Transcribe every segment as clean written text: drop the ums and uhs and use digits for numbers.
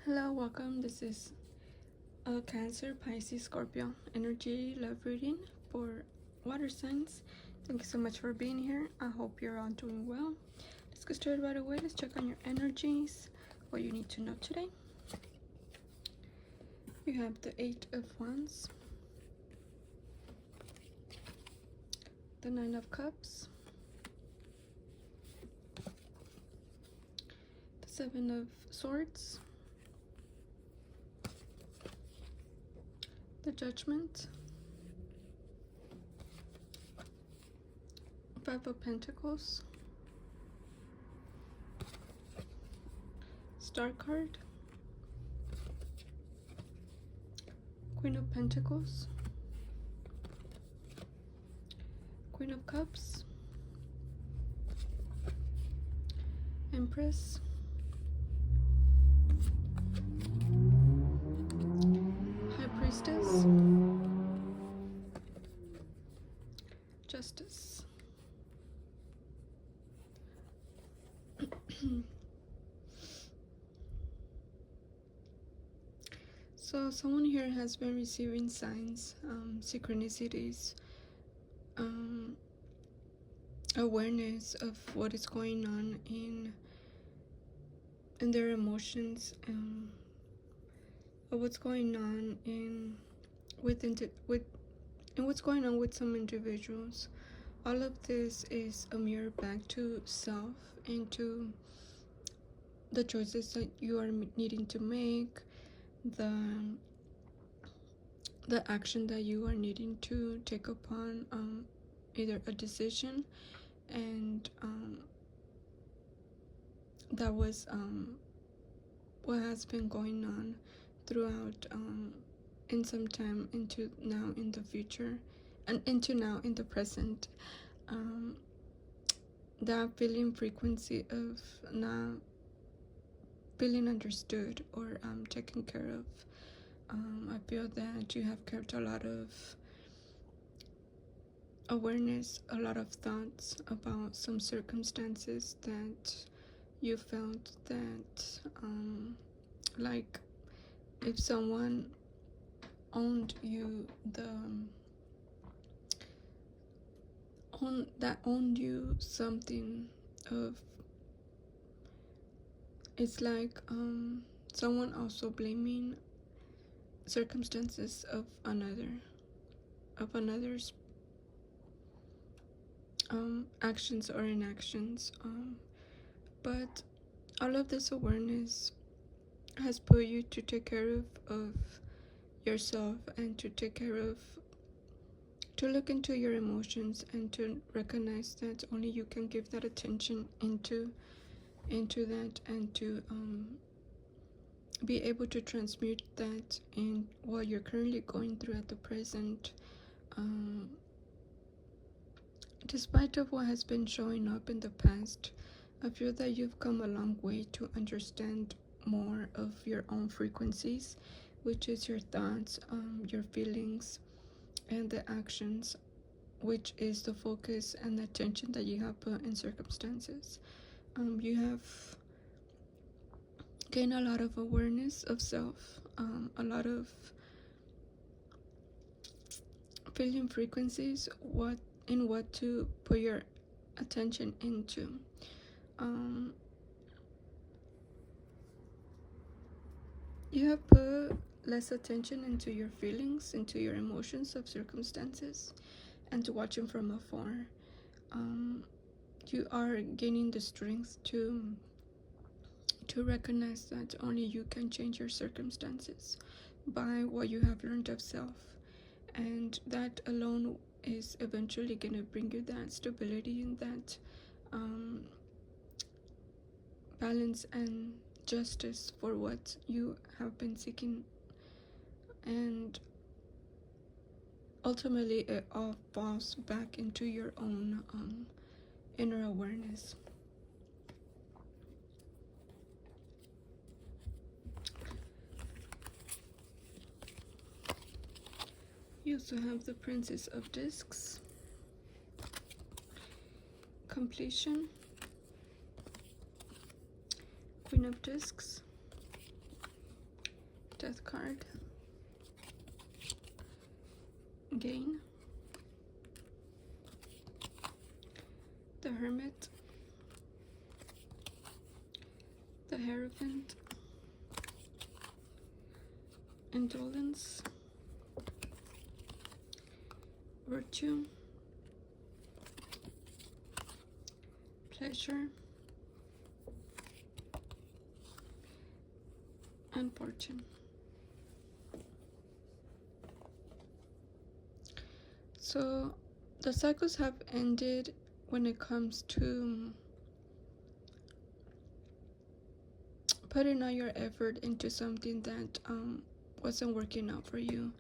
Hello, welcome. This is a Cancer, Pisces, Scorpio energy love reading for water signs. Thank you so much for being here. I hope you're all doing well. Let's get started right away. Let's check on your energies, what you need to know today. You have the Eight of Wands, the Nine of Cups, the Seven of Swords, the Judgment, Five of Pentacles, Star card, Queen of Pentacles, Queen of Cups, Empress, High Priestess, Justice. So someone here has been receiving signs, synchronicities, awareness of what is going on in their emotions, of what's going on in what's going on with some individuals. All of this is a mirror back to self and to the choices that you are needing to make, the action that you are needing to take upon, either a decision, and that was what has been going on throughout, in some time into now in the future, and into now in the present. That feeling frequency of not feeling understood or taken care of. I feel that you have kept a lot of awareness, a lot of thoughts about some circumstances that you felt that, like if someone owned you, owned you something of, it's like someone also blaming circumstances of another's actions or inactions, but all of this awareness has put you to take care of yourself, and to take care of, to look into your emotions, and to recognize that only you can give that attention into that, and to be able to transmute that in what you're currently going through at the present. Despite of what has been showing up in the past, I feel that you've come a long way to understand more of your own frequencies, which is your thoughts, your feelings, and the actions, which is the focus and the attention that you have put in circumstances. You have gained a lot of awareness of self, a lot of feeling frequencies, what to put your attention into. You have put less attention into your feelings, into your emotions of circumstances, and to watching from afar. You are gaining the strength to recognize that only you can change your circumstances by what you have learned of self, and that alone is eventually going to bring you that stability and that balance and justice for what you have been seeking. And ultimately it all falls back into your own inner awareness. You also have the Princess of Discs, Completion, Queen of Discs, Death card. Gain. The Hermit. The Hierophant. Indolence. Virtue. Pleasure. And fortune. So the cycles have ended when it comes to putting all your effort into something that wasn't working out for you,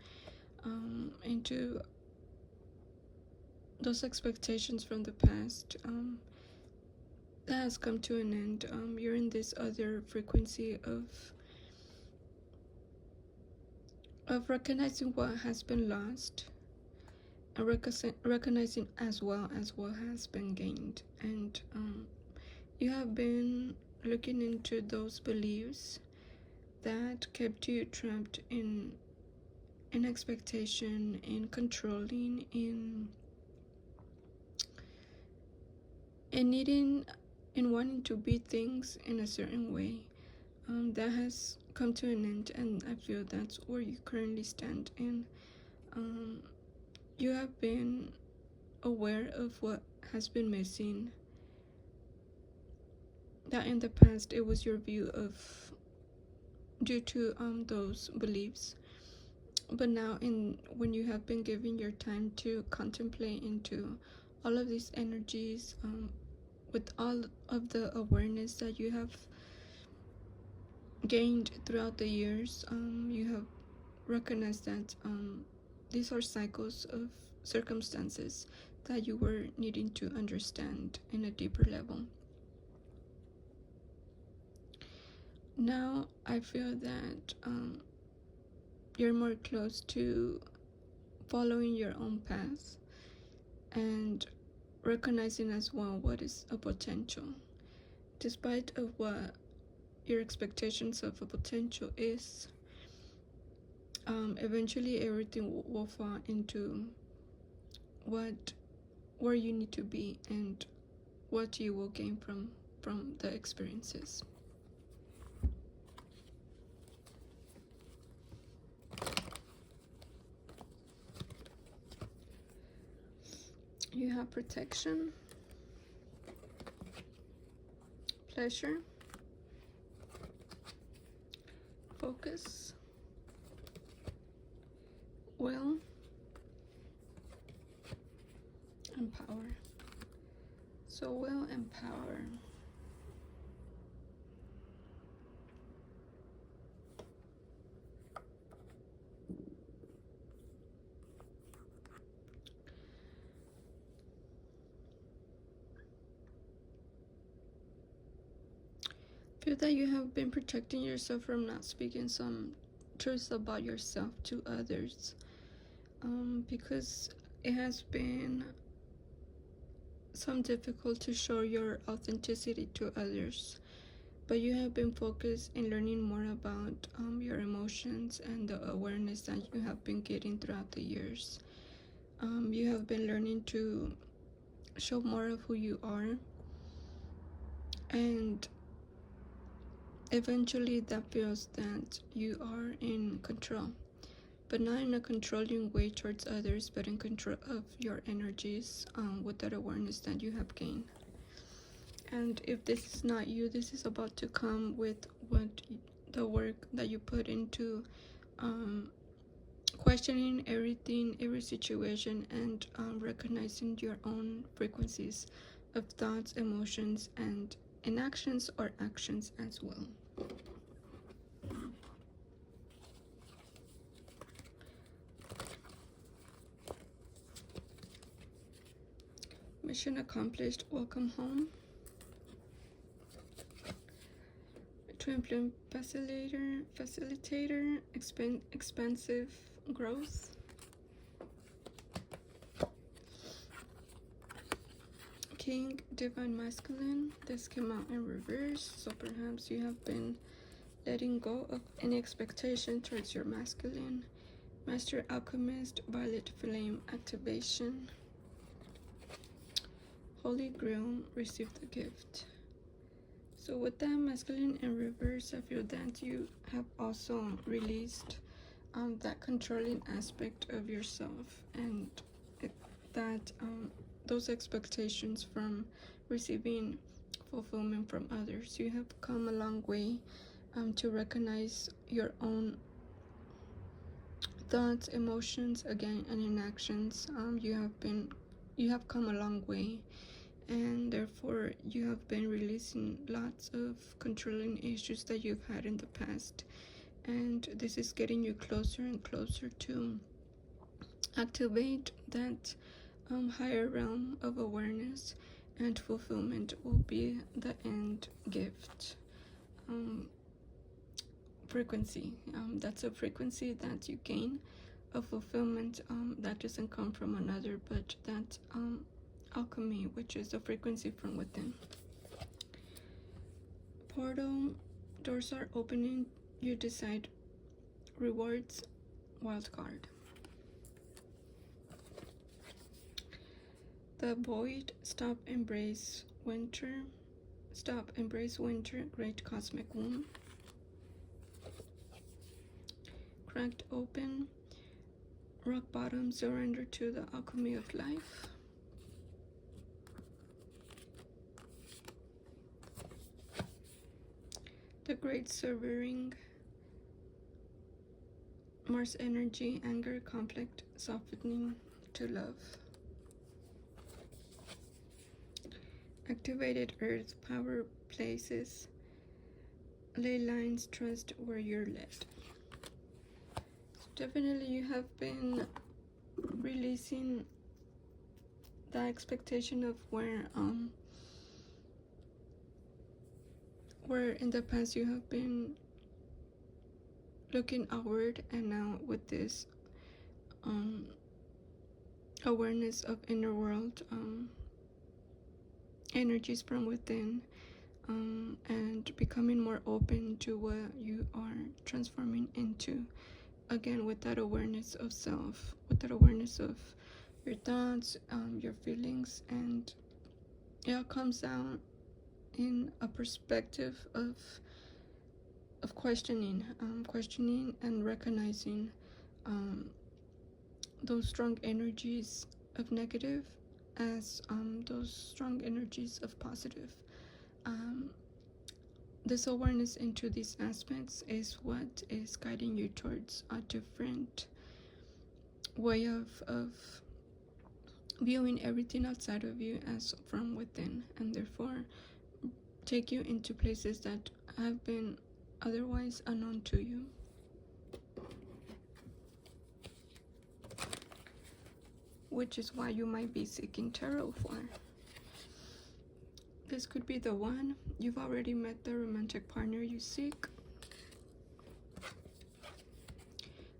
into those expectations from the past. That has come to an end. You're in this other frequency of recognizing what has been lost, and recognizing as well as what has been gained. And you have been looking into those beliefs that kept you trapped in expectation, in controlling, in needing, in wanting to be things in a certain way. That has come to an end, and I feel that's where you currently stand. And you have been aware of what has been missing, that in the past it was your view of, due to those beliefs. But now, when you have been giving your time to contemplate into all of these energies, with all of the awareness that you have gained throughout the years, you have recognized that these are cycles of circumstances that you were needing to understand in a deeper level. Now I feel that you're more close to following your own path and recognizing as well what is a potential, despite of what your expectations of a potential is. Eventually everything will fall into where you need to be and what you will gain from the experiences. You have protection, pleasure, focus, will, and power. So will and power. Feel that you have been protecting yourself from not speaking some truths about yourself to others, because it has been some difficult to show your authenticity to others, but you have been focused in learning more about your emotions and the awareness that you have been getting throughout the years. You have been learning to show more of who you are, and eventually that feels that you are in control, but not in a controlling way towards others, but in control of your energies, with that awareness that you have gained. And if this is not you, this is about to come with the work that you put into questioning everything, every situation, and recognizing your own frequencies of thoughts, emotions, and inactions or actions as well. Mission accomplished. Welcome home. Twin flame facilitator, expansive growth. King, divine masculine. This came out in reverse, so perhaps you have been letting go of any expectation towards your masculine. Master Alchemist, Violet Flame activation. Holy Grail, receive the gift. So with that masculine in reverse, I feel that you have also released that controlling aspect of yourself, and that those expectations from receiving fulfillment from others. You have come a long way to recognize your own thoughts, emotions, again, and inactions. You have come a long way, and therefore you have been releasing lots of controlling issues that you've had in the past, and this is getting you closer and closer to activate that higher realm of awareness, and fulfillment will be the end gift. Frequency, that's a frequency that you gain, a fulfillment that doesn't come from another, but that alchemy, which is a frequency from within. Portal, doors are opening, you decide. Rewards, wild card. The void, stop, embrace winter. Stop, embrace winter, great cosmic womb. Cracked open, rock bottom, surrender to the alchemy of life. The great severing, Mars energy, anger, conflict, softening to love. Activated earth, power places, ley lines, trust where you're led. So definitely you have been releasing the expectation of where in the past you have been looking outward, and now with this awareness of inner world energies from within, and becoming more open to what you are transforming into, again with that awareness of self, with that awareness of your thoughts, your feelings, and it all comes out in a perspective of questioning and recognizing those strong energies of negative as those strong energies of positive. This awareness into these aspects is what is guiding you towards a different way of viewing everything outside of you as from within, and therefore take you into places that have been otherwise unknown to you. Which is why you might be seeking tarot for. This could be the one. You've already met the romantic partner you seek.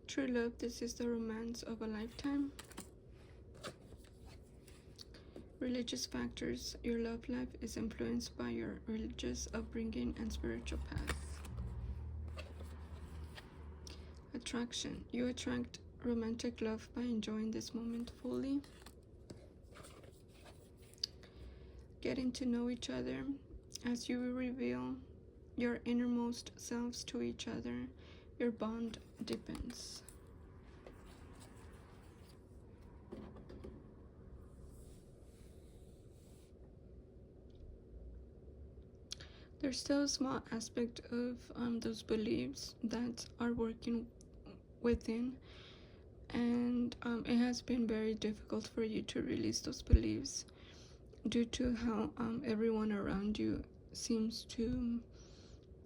True love, this is the romance of a lifetime. Religious factors, your love life is influenced by your religious upbringing and spiritual path. Attraction, you attract romantic love by enjoying this moment fully. Getting to know each other, as you reveal your innermost selves to each other, your bond deepens. There's still a small aspect of those beliefs that are working within, and it has been very difficult for you to release those beliefs due to how everyone around you seems to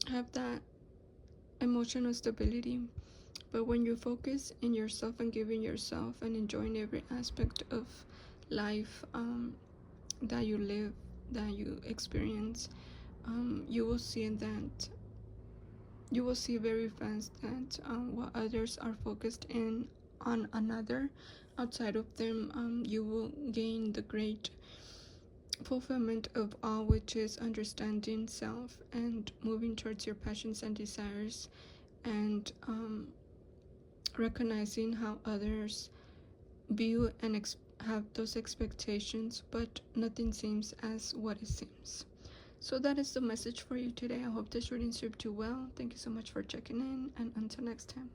have that emotional stability. But when you focus in yourself and giving yourself and enjoying every aspect of life that you live, that you experience, you will see very fast that while others are focused on another outside of them, you will gain the great fulfillment of all, which is understanding self and moving towards your passions and desires, and recognizing how others view and have those expectations, but nothing seems as what it seems. So that is the message for you today. I hope this reading served you well. Thank you so much for checking in, and until next time.